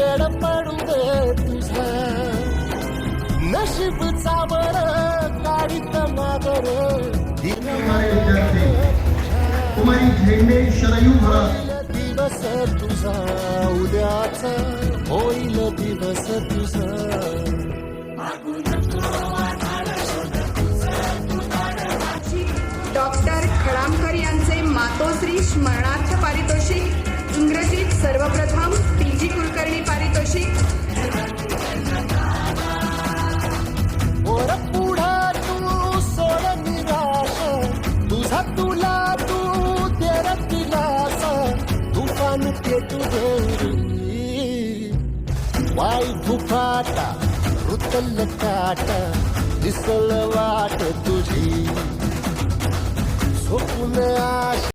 उजेड पडू दे तुझा नशीब चावर काढीत मागर हमारे विद्यार्थी तुम्हारी झेंडे शरयू भरा दिवस तुझा उद्याचा होईल दिवस तुझा डॉक्टर खडामकर यांचे मातोश्री स्मरणार्थ पारितोषिक, इंग्रजीत सर्वप्रथम PG कुलकर्णी पारितोषिक. वर पुढा तू सोड निराश तुझा तुला तू तेरा दिलास तुफान पेटू दे वाई फुफाटा रुतल काटा दिसल वाट तुझी स्वप्न आश